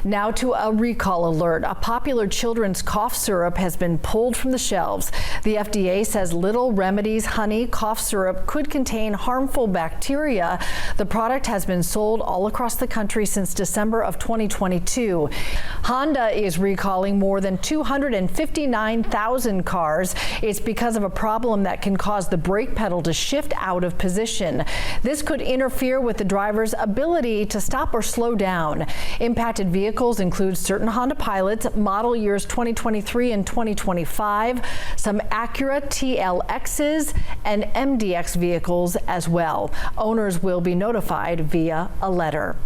Now to a recall alert. A popular children's cough syrup has been pulled from the shelves. The FDA says Little Remedies honey cough syrup could contain harmful bacteria. The product has been sold all across the country since December of 2022. Honda is recalling more than 259,000 cars. It's because of a problem that can cause the brake pedal to shift out of position. This could interfere with the driver's ability to stop or slow down. Impacted vehicles include certain Honda Pilots, model years 2023 and 2025, some Acura TLXs, and MDX vehicles as well. Owners will be notified via a letter.